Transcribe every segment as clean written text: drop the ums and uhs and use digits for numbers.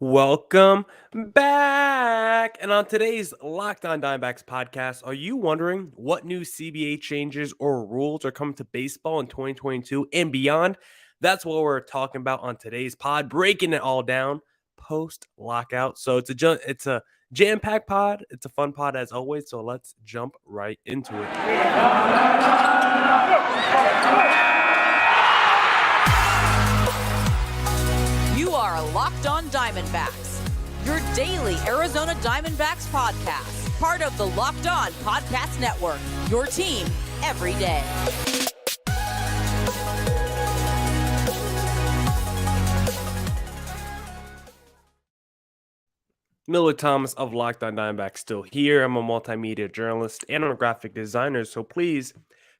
Welcome back. And on today's Locked On Diamondbacks podcast, are you wondering what new CBA changes or rules are coming to baseball in 2022 and beyond? That's what we're talking about on today's pod, breaking it all down post lockout. So it's a jam-packed pod. It's a fun pod as always. So let's jump right into it. You are Locked On Diamondbacks, your daily Arizona Diamondbacks podcast, part of the Locked On Podcast Network, your team every day. Millard Thomas of Locked On Diamondbacks still here. I'm a multimedia journalist and I'm a graphic designer, so please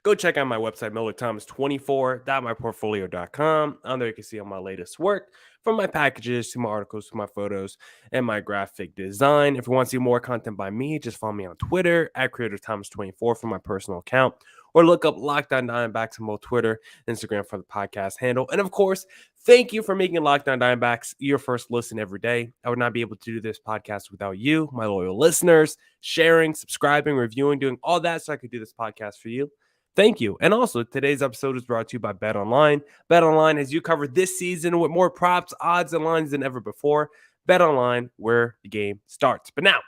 go check out my website, millardthomas24.myportfolio.com. On there you can see all my latest work, from my packages to my articles to my photos and my graphic design. If you want to see more content by me, just follow me on Twitter at CreatorThomas24 for my personal account, or look up Locked On Diamondbacks on both Twitter and Instagram for the podcast handle. And of course, thank you for making Locked On Diamondbacks your first listen every day. I would not be able to do this podcast without you, my loyal listeners, sharing, subscribing, reviewing, doing all that so I could do this podcast for you. Thank you. And also, today's episode is brought to you by BetOnline. BetOnline has you covered this season with more props, odds, and lines than ever before. BetOnline, where the game starts. But now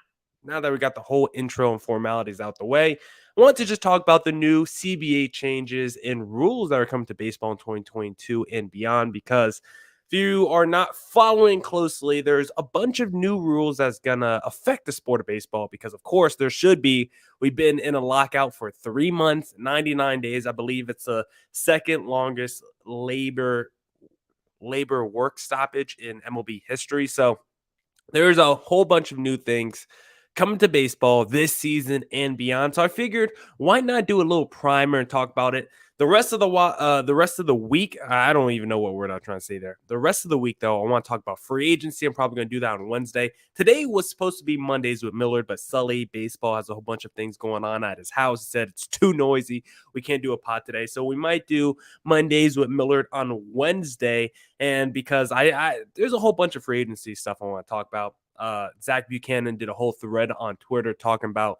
that we got the whole intro and formalities out the way, I want to just talk about the new CBA changes and rules that are coming to baseball in 2022 and beyond, because if you are not following closely, there's a bunch of new rules that's going to affect the sport of baseball because, of course, there should be. We've been in a lockout for 3 months, 99 days. I believe it's the second longest labor work stoppage in MLB history. So there's a whole bunch of new things coming to baseball this season and beyond. So I figured, why not do a little primer and talk about it? The rest of the week, I don't even know what word I'm trying to say there. The rest of the week, though, I want to talk about free agency. I'm probably going to do that on Wednesday. Today was supposed to be Mondays with Millard, but Sully Baseball has a whole bunch of things going on at his house. He said it's too noisy. We can't do a pod today. So we might do Mondays with Millard on Wednesday. And because there's a whole bunch of free agency stuff I want to talk about. Zach Buchanan did a whole thread on Twitter talking about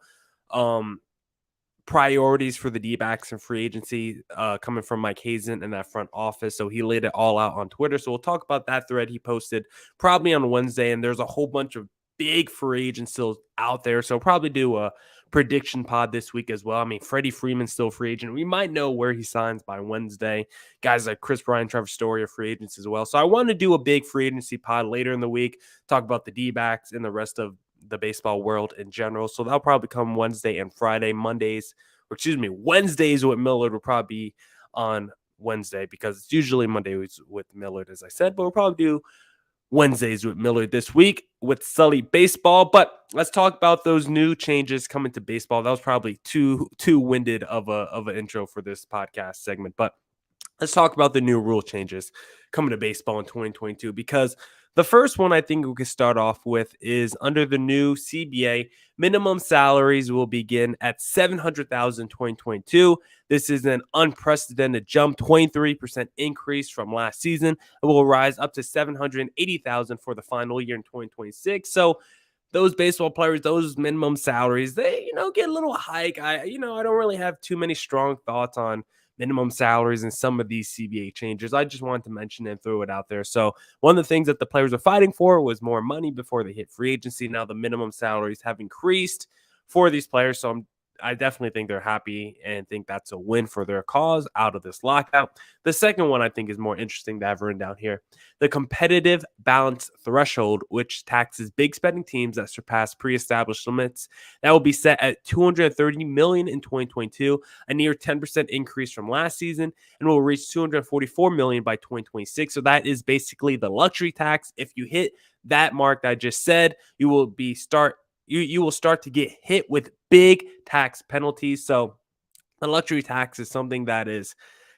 priorities for the D-backs and free agency coming from Mike Hazen in that front office. So he laid it all out on Twitter. So we'll talk about that thread he posted probably on Wednesday. And there's a whole bunch of big free agents still out there. So we'll probably do a prediction pod this week as well. I mean, Freddie Freeman's still free agent. We might know where he signs by Wednesday. Guys like Chris Bryant, Trevor Story are free agents as well. So I want to do a big free agency pod later in the week, talk about the D-backs and the rest of the baseball world in general. So that'll probably come Wednesday and Friday. Wednesdays with Millard will probably be on Wednesday because it's usually Mondays with Millard, as I said, but we'll probably do Wednesdays with Millard this week with Sully Baseball. But let's talk about those new changes coming to baseball. That was probably too winded of an intro for this podcast segment, but let's talk about the new rule changes coming to baseball in 2022, because the first one I think we could start off with is under the new CBA, minimum salaries will begin at $700,000 in 2022. This is an unprecedented jump, 23% increase from last season. It will rise up to $780,000 for the final year in 2026. So those baseball players, those minimum salaries, they, get a little hike. I don't really have too many strong thoughts on minimum salaries and some of these CBA changes. I just wanted to mention and throw it out there. So one of the things that the players are fighting for was more money before they hit free agency. Now the minimum salaries have increased for these players. So I definitely think they're happy and think that's a win for their cause out of this lockout. The second one I think is more interesting that I've written down here. The competitive balance threshold, which taxes big spending teams that surpass pre-established limits, that will be set at $230 million in 2022, a near 10% increase from last season, and will reach $244 million by 2026. So that is basically the luxury tax. If you hit that mark that I just said, you will start to get hit with big tax penalties. So the luxury tax is something that is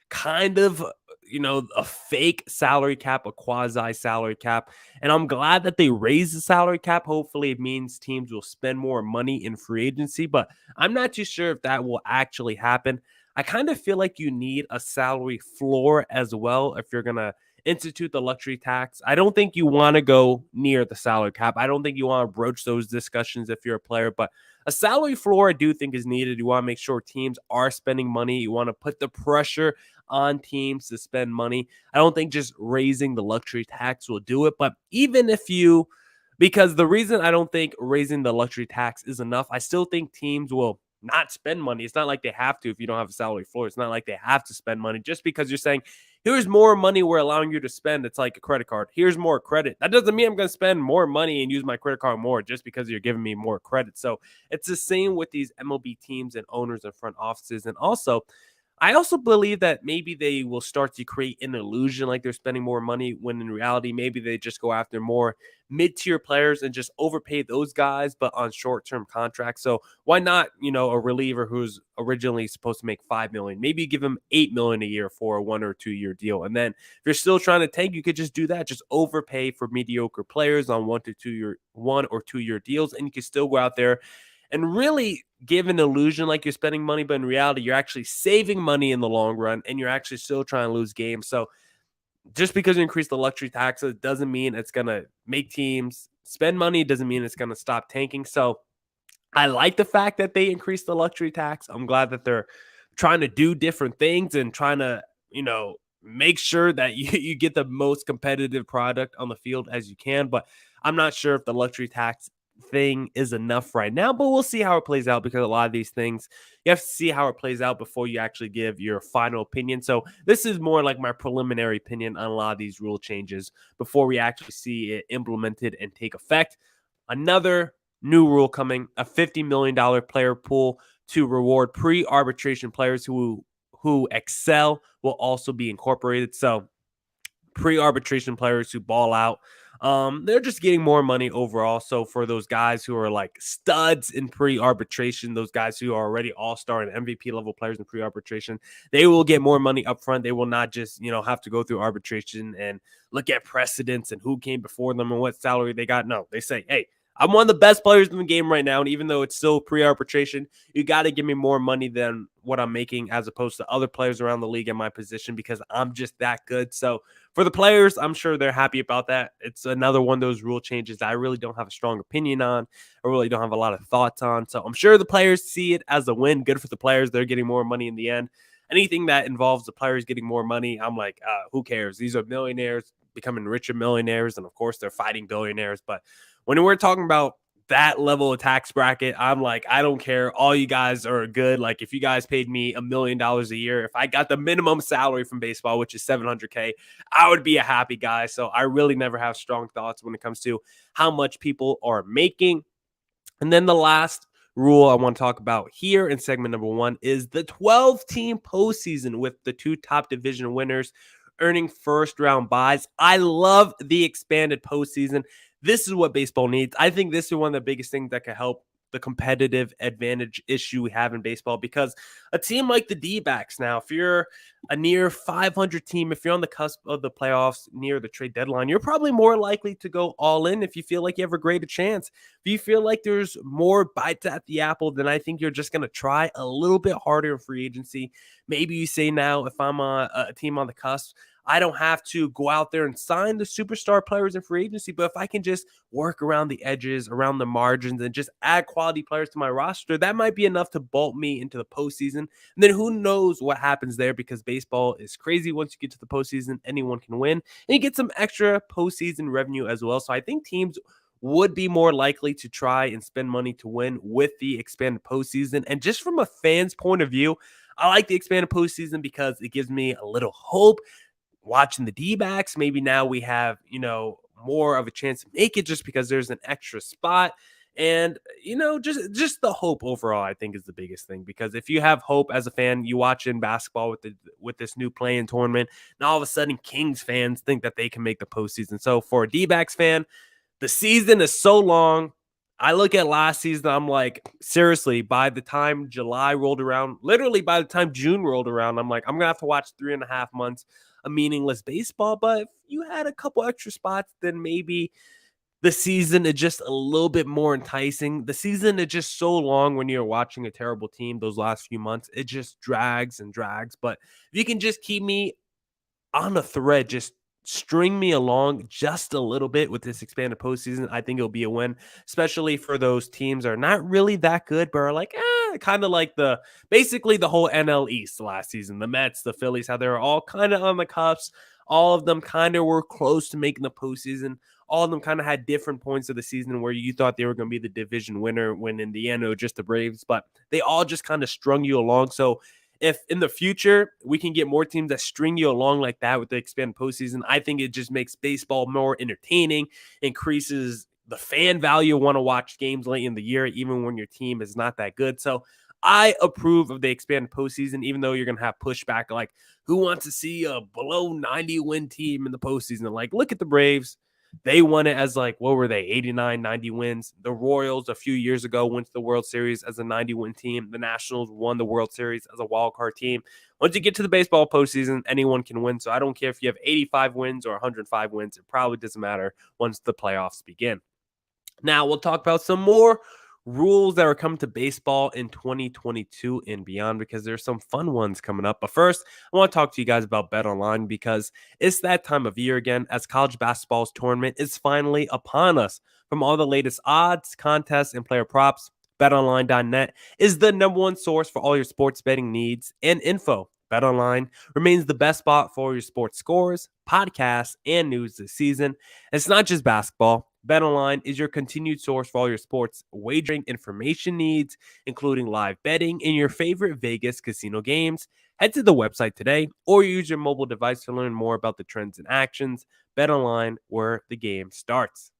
kind of, a fake salary cap, a quasi salary cap. And I'm glad that they raised the salary cap. Hopefully it means teams will spend more money in free agency, but I'm not too sure if that will actually happen. I kind of feel like you need a salary floor as well if you're going to institute the luxury tax. I don't think you want to go near the salary cap. I don't think you want to broach those discussions if you're a player, but a salary floor I do think is needed. You want to make sure teams are spending money. You want to put the pressure on teams to spend money. I don't think just raising the luxury tax will do it, but even if you, because the reason I don't think raising the luxury tax is enough, I still think teams will not spend money. It's not like they have to if you don't have a salary floor. It's not like they have to spend money just because you're saying, here's more money we're allowing you to spend. It's like a credit card. Here's more credit. That doesn't mean I'm going to spend more money and use my credit card more just because you're giving me more credit. So it's the same with these MLB teams and owners and front offices. And also, I also believe that maybe they will start to create an illusion like they're spending more money when in reality, maybe they just go after more mid-tier players and just overpay those guys, but on short-term contracts. So why not, a reliever who's originally supposed to make $5 million? Maybe you give him $8 million a year for a 1 or 2 year deal. And then if you're still trying to tank, you could just do that. Just overpay for mediocre players on 1 or 2 year deals. And you can still go out there and really give an illusion like you're spending money, but in reality, you're actually saving money in the long run, and you're actually still trying to lose games. So just because you increase the luxury taxes doesn't mean it's going to make teams spend money. It doesn't mean it's going to stop tanking. So I like the fact that they increased the luxury tax. I'm glad that they're trying to do different things and trying to, make sure that you get the most competitive product on the field as you can. But I'm not sure if the luxury tax thing is enough right now, but we'll see how it plays out because a lot of these things you have to see how it plays out before you actually give your final opinion. So this is more like my preliminary opinion on a lot of these rule changes before we actually see it implemented and take effect. Another new rule coming, a $50 million player pool to reward pre-arbitration players who excel will also be incorporated. So pre-arbitration players who ball out, they're just getting more money overall. So for those guys who are like studs in pre-arbitration, those guys who are already all-star and MVP level players in pre-arbitration, they will get more money up front. They will not just, have to go through arbitration and look at precedents and who came before them and what salary they got. No, they say, hey, I'm one of the best players in the game right now. And even though it's still pre-arbitration, you got to give me more money than what I'm making as opposed to other players around the league in my position because I'm just that good. So for the players, I'm sure they're happy about that. It's another one of those rule changes that I really don't have a strong opinion on. I really don't have a lot of thoughts on. So I'm sure the players see it as a win. Good for the players. They're getting more money in the end. Anything that involves the players getting more money, I'm like, who cares? These are millionaires becoming richer millionaires. And of course, they're fighting billionaires. But when we're talking about that level of tax bracket, I'm like, I don't care. All you guys are good. Like, if you guys paid me $1 million a year, if I got the minimum salary from baseball, which is $700K, I would be a happy guy. So I really never have strong thoughts when it comes to how much people are making. And then the last rule I want to talk about here in segment number 1 is the 12-team postseason with the 2 top division winners earning first-round buys. I love the expanded postseason. This is what baseball needs. I think this is one of the biggest things that could help the competitive advantage issue we have in baseball, because a team like the D-backs now, if you're a near 500 team, if you're on the cusp of the playoffs near the trade deadline, you're probably more likely to go all in if you feel like you have a greater chance. If you feel like there's more bites at the apple, then I think you're just going to try a little bit harder in free agency. Maybe you say now, if I'm a team on the cusp, I don't have to go out there and sign the superstar players in free agency, but if I can just work around the edges, around the margins, and just add quality players to my roster, that might be enough to bolt me into the postseason. And then who knows what happens there, because baseball is crazy. Once you get to the postseason, anyone can win, and you get some extra postseason revenue as well. So I think teams would be more likely to try and spend money to win with the expanded postseason. And just from a fan's point of view, I like the expanded postseason because it gives me a little hope. Watching the D-backs, maybe now we have, more of a chance to make it just because there's an extra spot. And, just the hope overall, I think, is the biggest thing. Because if you have hope as a fan, you watch in basketball with this new play-in tournament, and all of a sudden Kings fans think that they can make the postseason. So for a D-backs fan, the season is so long. I look at last season, I'm like, seriously, by the time July rolled around, literally by the time June rolled around, I'm like, I'm going to have to watch 3.5 months of meaningless baseball. But if you had a couple extra spots, then maybe the season is just a little bit more enticing. The season is just so long when you're watching a terrible team those last few months. It just drags and drags. But if you can just keep me on a thread, just string me along just a little bit with this expanded postseason, I think it'll be a win, especially for those teams that are not really that good, but are like, kind of like basically the whole NL East last season. The Mets, the Phillies, how they were all kind of on the cusp. All of them kind of were close to making the postseason. All of them kind of had different points of the season where you thought they were going to be the division winner when in the end it was just the Braves, but they all just kind of strung you along. So if in the future we can get more teams that string you along like that with the expanded postseason, I think it just makes baseball more entertaining, increases the fan value, want to watch games late in the year, even when your team is not that good. So I approve of the expanded postseason, even though you're going to have pushback like, who wants to see a below 90 win team in the postseason? Like, look at the Braves. They won it as like, what were they, 89, 90 wins. The Royals a few years ago went to the World Series as a 90-win team. The Nationals won the World Series as a wild card team. Once you get to the baseball postseason, anyone can win. So I don't care if you have 85 wins or 105 wins. It probably doesn't matter once the playoffs begin. Now we'll talk about some more rules that are coming to baseball in 2022 and beyond, because there's some fun ones coming up. But first, I want to talk to you guys about BetOnline, because it's that time of year again as college basketball's tournament is finally upon us. From all the latest odds, contests, and player props, BetOnline.net is the number one source for all your sports betting needs and info. BetOnline remains the best spot for your sports scores, podcasts, and news this season. It's not just basketball. BetOnline is your continued source for all your sports wagering information needs, including live betting and your favorite Vegas casino games. Head to the website today or use your mobile device to learn more about the trends and actions. BetOnline, where the game starts.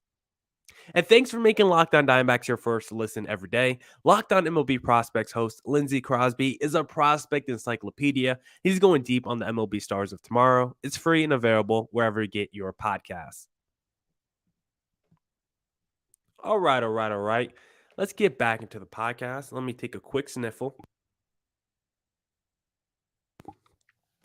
And thanks for making Locked On Diamondbacks your first listen every day. Locked On MLB Prospects host Lindsey Crosby is a prospect encyclopedia. He's going deep on the MLB stars of tomorrow. It's free and available wherever you get your podcasts. All right. Let's get back into the podcast. Let me take a quick sniffle.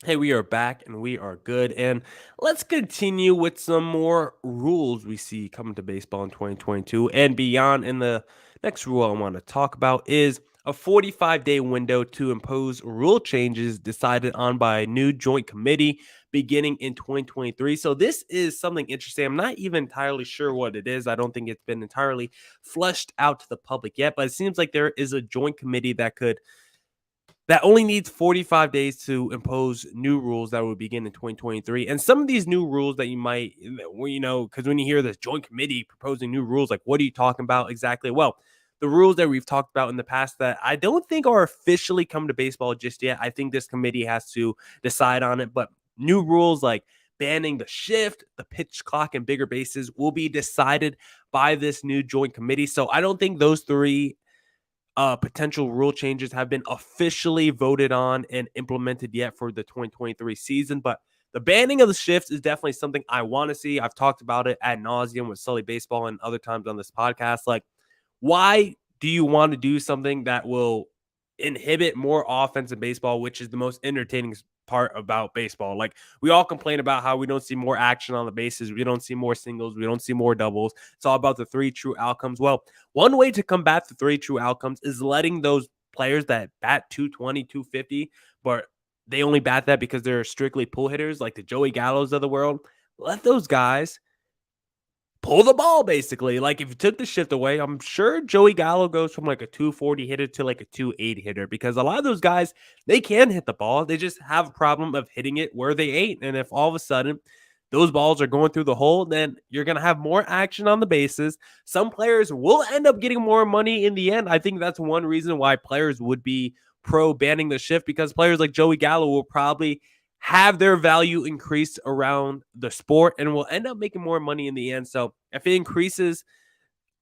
Hey, we are back and we are good. And let's continue with some more rules we see coming to baseball in 2022 and beyond. And the next rule I want to talk about is a 45-day window to impose rule changes decided on by a new joint committee beginning in 2023. So this is something interesting. I'm not even entirely sure what it is. I don't think it's been entirely fleshed out to the public yet, but it seems like there is a joint committee that only needs 45 days to impose new rules that will begin in 2023. And some of these new rules that you might, because when you hear this joint committee proposing new rules, like, what are you talking about exactly? Well, the rules that we've talked about in the past that I don't think are officially come to baseball just yet. I think this committee has to decide on it. But new rules like banning the shift, the pitch clock, and bigger bases will be decided by this new joint committee. So I don't think those three potential rule changes have been officially voted on and implemented yet for the 2023 season, but the banning of the shifts is definitely something I want to see. I've talked about it ad nauseum with Sully Baseball and other times on this podcast. Like, why do you want to do something that will inhibit more offense in baseball, which is the most entertaining part about baseball? Like, we all complain about how we don't see more action on the bases. We don't see more singles. We don't see more doubles. It's all about the three true outcomes. Well, one way to combat the three true outcomes is letting those players that bat 220, 250, but they only bat that because they're strictly pull hitters, like the Joey Gallos of the world. Let those guys pull the ball, basically. Like, if you took the shift away, I'm sure Joey Gallo goes from like a 240 hitter to like a 280 hitter, because a lot of those guys, they can hit the ball. They just have a problem of hitting it where they ain't. And if all of a sudden those balls are going through the hole, then you're going to have more action on the bases. Some players will end up getting more money in the end. I think that's one reason why players would be pro banning the shift, because players like Joey Gallo will probably have their value increased around the sport and will end up making more money in the end. So if it increases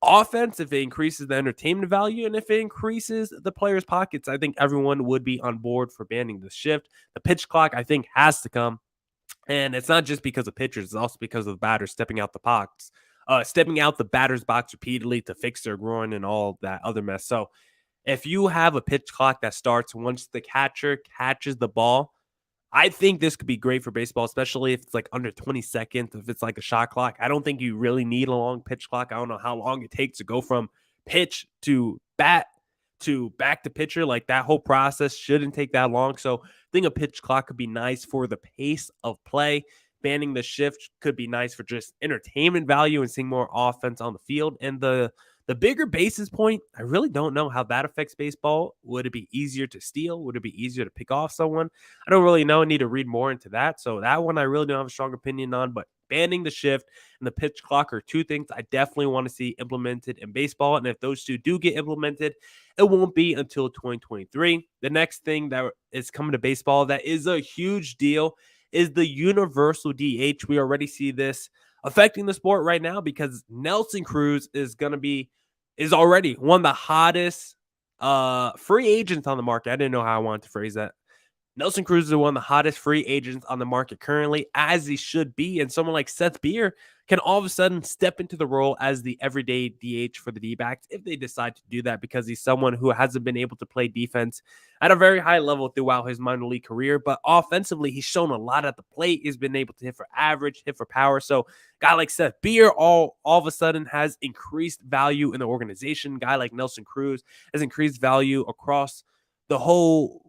offense, if it increases the entertainment value, and if it increases the players' pockets, I think everyone would be on board for banning the shift. The pitch clock, I think, has to come. And it's not just because of pitchers, it's also because of the batters stepping out the batter's box repeatedly to fix their groin and all that other mess. So if you have a pitch clock that starts once the catcher catches the ball, I think this could be great for baseball, especially if it's like under 20 seconds, if it's like a shot clock. I don't think you really need a long pitch clock. I don't know how long it takes to go from pitch to bat to back to pitcher. Like, that whole process shouldn't take that long. So I think a pitch clock could be nice for the pace of play. banning the shift could be nice for just entertainment value and seeing more offense on the field. And the bigger bases point, I really don't know how that affects baseball. Would it be easier to steal? Would it be easier to pick off someone? I don't really know. I need to read more into that. So that one I really don't have a strong opinion on, but banning the shift and the pitch clock are two things I definitely want to see implemented in baseball. And if those two do get implemented, it won't be until 2023. The next thing that is coming to baseball that is a huge deal is the universal DH. We already see this affecting the sport right now because Nelson Cruz is already one of the hottest free agents on the market. I didn't know how I wanted to phrase that. Nelson Cruz is one of the hottest free agents on the market currently, as he should be. And someone like Seth Beer can all of a sudden step into the role as the everyday DH for the D-backs if they decide to do that, because he's someone who hasn't been able to play defense at a very high level throughout his minor league career. But offensively, he's shown a lot at the plate. He's been able to hit for average, hit for power. So a guy like Seth Beer all of a sudden has increased value in the organization. A guy like Nelson Cruz has increased value across the whole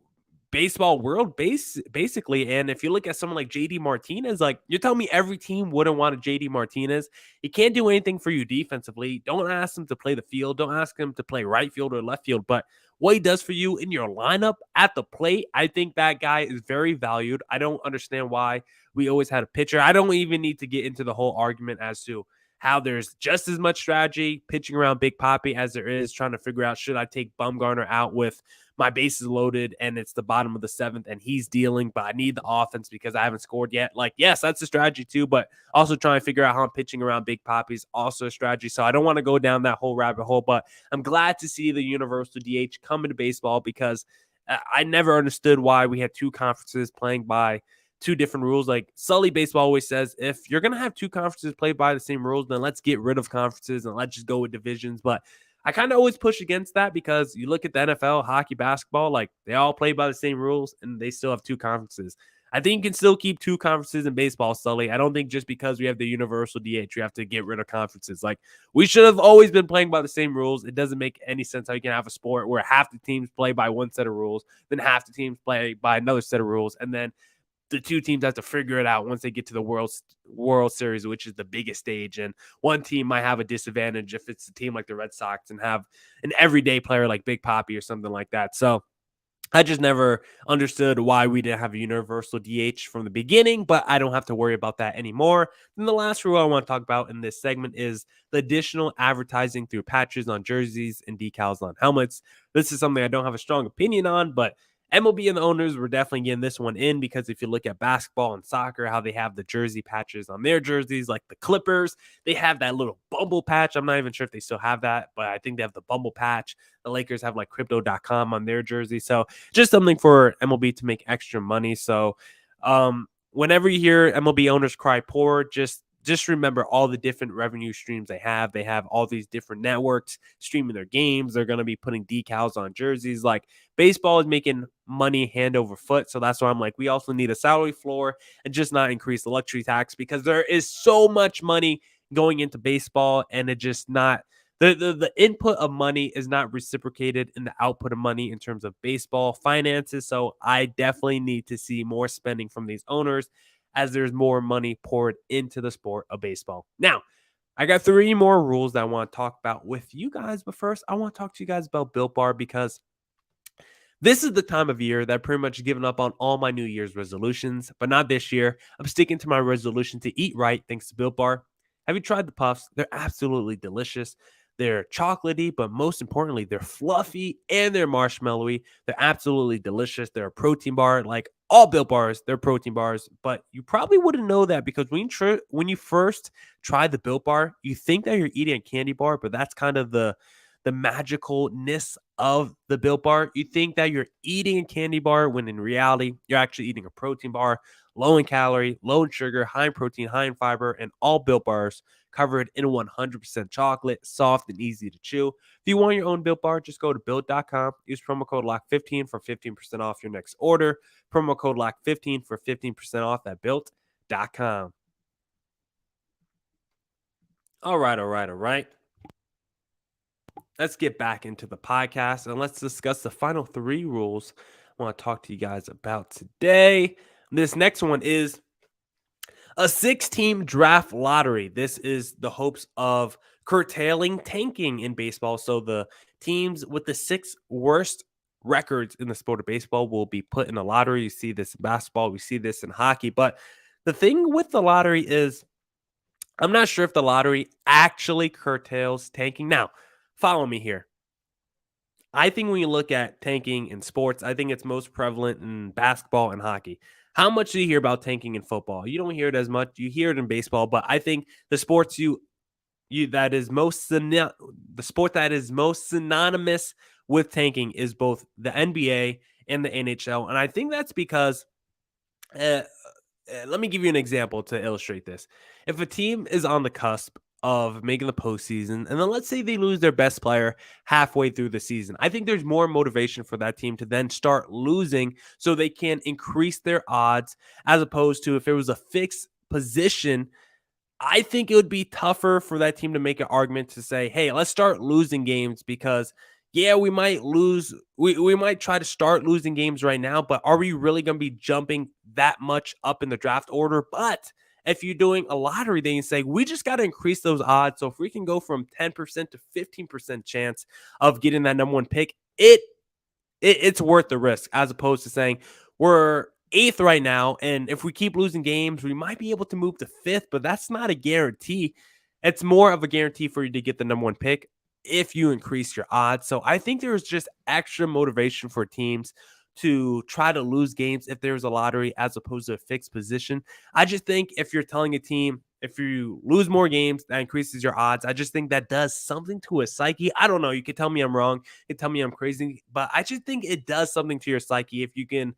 baseball world basically. And if you look at someone like JD Martinez, like, you're telling me every team wouldn't want a JD Martinez? He can't do anything for you defensively. Don't ask him to play the field. Don't ask him to play right field or left field. But what he does for you in your lineup at the plate, I think that guy is very valued. I don't understand why we always had a pitcher. I don't even need to get into the whole argument as to how there's just as much strategy pitching around Big Papi as there is trying to figure out, should I take Bumgarner out with my bases loaded and it's the bottom of the seventh and he's dealing, but I need the offense because I haven't scored yet. Like, yes, that's a strategy too, but also trying to figure out how I'm pitching around Big Papi is also a strategy. So I don't want to go down that whole rabbit hole, but I'm glad to see the universal DH come into baseball, because I never understood why we had two conferences playing by two different rules. Like, Sully Baseball always says, if you're going to have two conferences play by the same rules, then let's get rid of conferences and let's just go with divisions. But I kind of always push against that, because you look at the NFL, hockey, basketball, like, they all play by the same rules and they still have two conferences. I think you can still keep two conferences in baseball, Sully. I don't think just because we have the universal DH, you have to get rid of conferences. Like, we should have always been playing by the same rules. It doesn't make any sense how you can have a sport where half the teams play by one set of rules, then half the teams play by another set of rules, and then the two teams have to figure it out once they get to the World Series, which is the biggest stage. And one team might have a disadvantage if it's a team like the Red Sox and have an everyday player like Big Papi or something like that. So I just never understood why we didn't have a universal DH from the beginning, but I don't have to worry about that anymore. And the last rule I want to talk about in this segment is the additional advertising through patches on jerseys and decals on helmets. This is something I don't have a strong opinion on, but MLB and the owners were definitely getting this one in, because if you look at basketball and soccer, how they have the jersey patches on their jerseys, like the Clippers, they have that little bumble patch. I'm not even sure if they still have that, but I think they have the bumble patch. The Lakers have like crypto.com on their jersey. So just something for MLB to make extra money. So whenever you hear MLB owners cry poor, just remember all the different revenue streams they have. They have all these different networks streaming their games. They're going to be putting decals on jerseys. Like, baseball is making money hand over foot. So that's why I'm like, we also need a salary floor and just not increase the luxury tax, because there is so much money going into baseball, and it just not the input of money is not reciprocated in the output of money in terms of baseball finances. So I definitely need to see more spending from these owners as there's more money poured into the sport of baseball. Now, I got 3 more rules that I want to talk about with you guys. But first, I want to talk to you guys about Built Bar, because this is the time of year that I've pretty much given up on all my New Year's resolutions, but not this year. I'm sticking to my resolution to eat right thanks to Built Bar. Have you tried the puffs? They're absolutely delicious. They're chocolatey, but most importantly, they're fluffy and they're marshmallowy. They're absolutely delicious. They're a protein bar. Like all Built Bars, they're protein bars, but you probably wouldn't know that, because when you first try the Built Bar, you think that you're eating a candy bar, but that's kind of the magicalness of the Built Bar. You think that you're eating a candy bar when in reality, you're actually eating a protein bar, low in calorie, low in sugar, high in protein, high in fiber, and all Built Bars covered in 100% chocolate, soft and easy to chew. If you want your own Built Bar, just go to Built.com. Use promo code LOCK15 for 15% off your next order. Promo code LOCK15 for 15% off at Built.com. All right. Let's get back into the podcast and let's discuss the final 3 rules I want to talk to you guys about today. This next one is A 6-team draft lottery. This is the hopes of curtailing tanking in baseball. So the teams with the 6 worst records in the sport of baseball will be put in a lottery. You see this in basketball, we see this in hockey. But the thing with the lottery is I'm not sure if the lottery actually curtails tanking. Now, follow me here. I think when you look at tanking in sports, I think it's most prevalent in basketball and hockey. How much do you hear about tanking in football? You don't hear it as much. You hear it in baseball, but I think the sports you that is most the sport that is most synonymous with tanking is both the NBA and the NHL, and I think that's because uh, let me give you an example to illustrate this. If a team is on the cusp of making the postseason, and then let's say they lose their best player halfway through the season, I think there's more motivation for that team to then start losing so they can increase their odds, as opposed to if it was a fixed position. I think it would be tougher for that team to make an argument to say, hey, let's start losing games because, yeah, we might lose. We might try to start losing games right now, but are we really going to be jumping that much up in the draft order? But if you're doing a lottery, then you say, we just got to increase those odds. So if we can go from 10% to 15% chance of getting that number one pick, it's worth the risk, as opposed to saying we're eighth right now, and if we keep losing games, we might be able to move to fifth, but that's not a guarantee. It's more of a guarantee for you to get the number one pick if you increase your odds. So I think there's just extra motivation for teams to try to lose games if there's a lottery as opposed to a fixed position. I just think if you're telling a team, if you lose more games, that increases your odds. I just think that does something to a psyche. I don't know. You can tell me I'm wrong. You can tell me I'm crazy, but I just think it does something to your psyche if you can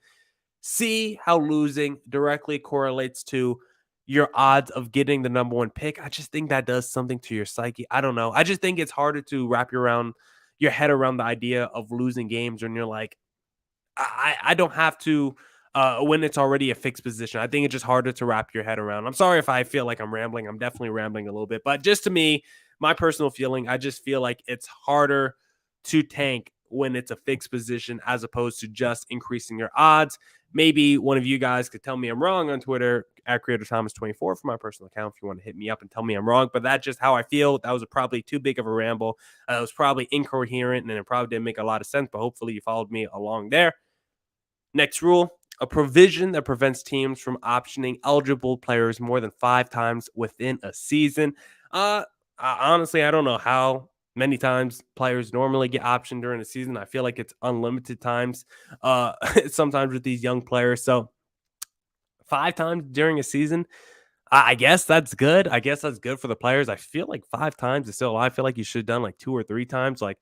see how losing directly correlates to your odds of getting the number one pick. I just think that does something to your psyche. I don't know. I just think it's harder to wrap your head around the idea of losing games when you're like, I don't have to when it's already a fixed position. I think it's just harder to wrap your head around. I'm sorry if I feel like I'm rambling. I'm definitely rambling a little bit, but just to me, my personal feeling, I just feel like it's harder to tank when it's a fixed position as opposed to just increasing your odds. Maybe one of you guys could tell me I'm wrong on Twitter at Creator Thomas 24 for my personal account if you want to hit me up and tell me I'm wrong. But that's just how I feel. That was probably too big of a ramble. It was probably incoherent and it probably didn't make a lot of sense, but hopefully you followed me along there. Next rule, a provision that prevents teams from optioning eligible players more than 5 times within a season. Honestly, I don't know how many times players normally get optioned during a season. I feel like it's unlimited times sometimes with these young players. So 5 times during a season, I guess that's good. I guess that's good for the players. I feel like 5 times is still, I feel like you should have done like 2 or 3 times. Like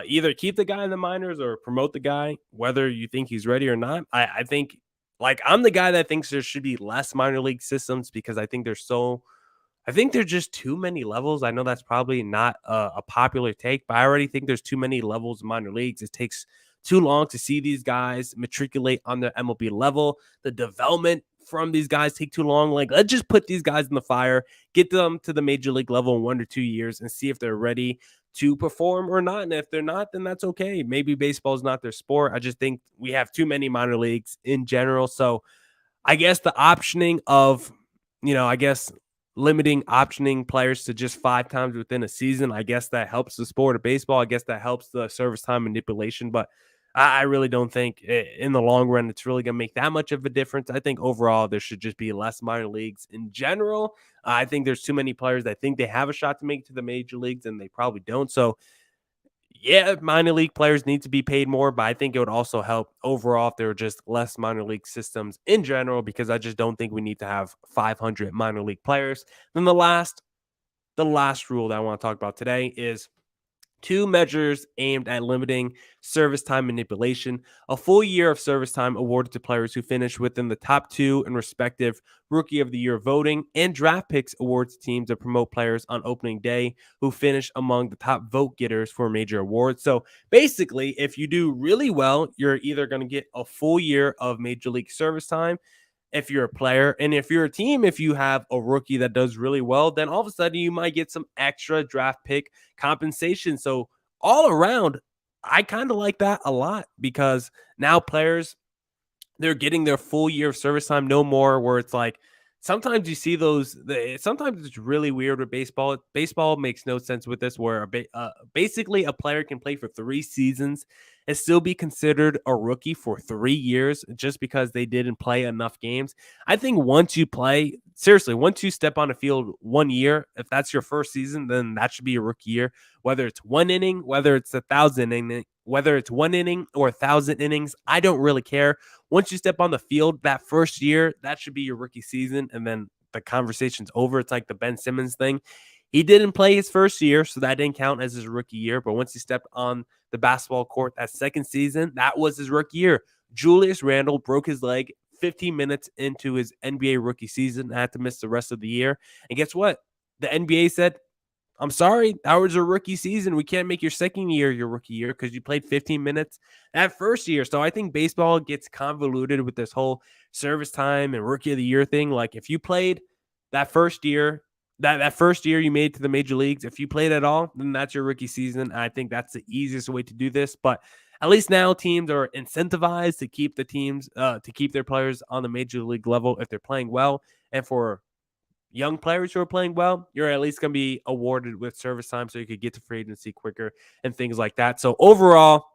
either keep the guy in the minors or promote the guy, whether you think he's ready or not. I think, like, I'm the guy that thinks there should be less minor league systems because I think there's just too many levels. I know that's probably not a popular take, but I already think there's too many levels of minor leagues. It takes too long to see these guys matriculate on the MLB level. The development from these guys take too long. Like, let's just put these guys in the fire, get them to the major league level in 1 to 2 years and see if they're ready to perform or not. And if they're not, then that's okay. Maybe baseball is not their sport. I just think we have too many minor leagues in general. So I guess the optioning of, I guess limiting optioning players to just 5 times within a season, I guess that helps the sport of baseball. I guess that helps the service time manipulation, but I really don't think in the long run it's really going to make that much of a difference. I think overall there should just be less minor leagues in general. I think there's too many players that think they have a shot to make it to the major leagues and they probably don't. So yeah, minor league players need to be paid more, but I think it would also help overall if there were just less minor league systems in general, because I just don't think we need to have 500 minor league players. Then the last rule that I want to talk about today is 2 measures aimed at limiting service time manipulation. A full year of service time awarded to players who finish within the top 2 in respective Rookie of the Year voting, and draft picks awards to teams that promote players on opening day who finish among the top vote getters for major awards. So basically, if you do really well, you're either going to get a full year of major league service time if you're a player. And if you're a team, if you have a rookie that does really well, then all of a sudden you might get some extra draft pick compensation. So all around, I kind of like that a lot, because now players, they're getting their full year of service time, no more where it's like sometimes you see those. Sometimes it's really weird with baseball. Baseball makes no sense with this, where basically a player can play for 3 seasons and still be considered a rookie for 3 years just because they didn't play enough games. I think once you play, seriously, once you step on a field 1 year, if that's your first season, then that should be a rookie year. Whether it's 1 inning, whether it's 1,000 inning, whether it's 1 inning or 1,000 innings, I don't really care. Once you step on the field that first year, that should be your rookie season. And then the conversation's over. It's like the Ben Simmons thing. He didn't play his first year, so that didn't count as his rookie year. But once he stepped on the basketball court that second season, that was his rookie year. Julius Randle broke his leg 15 minutes into his NBA rookie season, had to miss the rest of the year. And guess what? The NBA said, I'm sorry, that was a rookie season. We can't make your second year your rookie year because you played 15 minutes that first year. So I think baseball gets convoluted with this whole service time and rookie of the year thing. Like if you played that first year, that first year you made to the major leagues, if you played at all, then that's your rookie season. I think that's the easiest way to do this. But at least now teams are incentivized to keep to keep their players on the major league level if they're playing well. And for young players who are playing well, you're at least going to be awarded with service time so you could get to free agency quicker and things like that. So overall,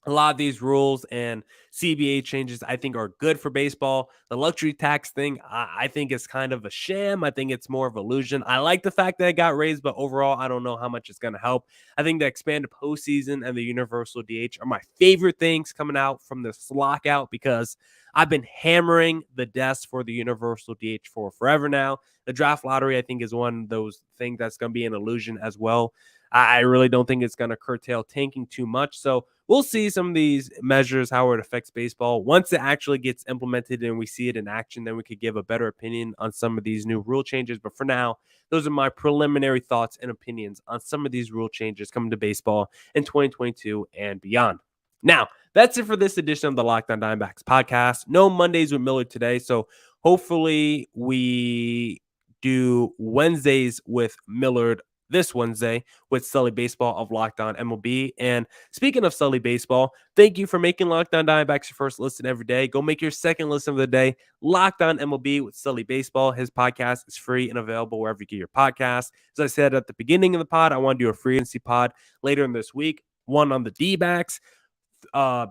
a lot of these rules and CBA changes I think are good for baseball. The luxury tax thing, I think is kind of a sham. I think it's more of an illusion. I like the fact that it got raised, but overall, I don't know how much it's going to help. I think the expanded postseason and the universal DH are my favorite things coming out from this lockout because I've been hammering the desk for the universal DH for forever now. The draft lottery, I think, is one of those things that's going to be an illusion as well. I really don't think it's going to curtail tanking too much. So we'll see some of these measures, how it affects baseball. Once it actually gets implemented and we see it in action, then we could give a better opinion on some of these new rule changes. But for now, those are my preliminary thoughts and opinions on some of these rule changes coming to baseball in 2022 and beyond. Now, that's it for this edition of the Locked On Diamondbacks podcast. No Mondays with Millard today, so hopefully we do Wednesdays with Millard this Wednesday with Sully Baseball of Locked On MLB. And speaking of Sully Baseball, thank you for making Locked On Diamondbacks your first listen every day. Go make your second listen of the day, Locked On MLB with Sully Baseball. His podcast is free and available wherever you get your podcasts. As I said at the beginning of the pod, I want to do a free agency pod later in this week, one on the D-backs,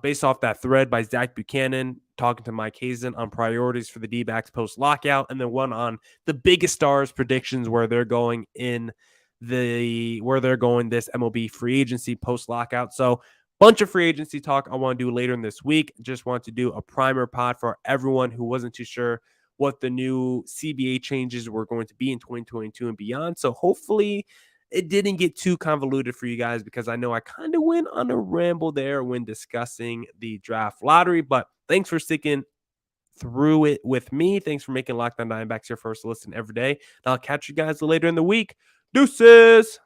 based off that thread by Zach Buchanan talking to Mike Hazen on priorities for the D-backs post-lockout, and then one on the biggest stars predictions where they're going this MLB free agency post-lockout. So bunch of free agency talk I want to do later in this week. Just want to do a primer pod for everyone who wasn't too sure what the new CBA changes were going to be in 2022 and beyond. So hopefully it didn't get too convoluted for you guys because I know I kind of went on a ramble there when discussing the draft lottery, but thanks for sticking through it with me. Thanks for making Locked On Diamondbacks your first listen every day. And I'll catch you guys later in the week. Deuces.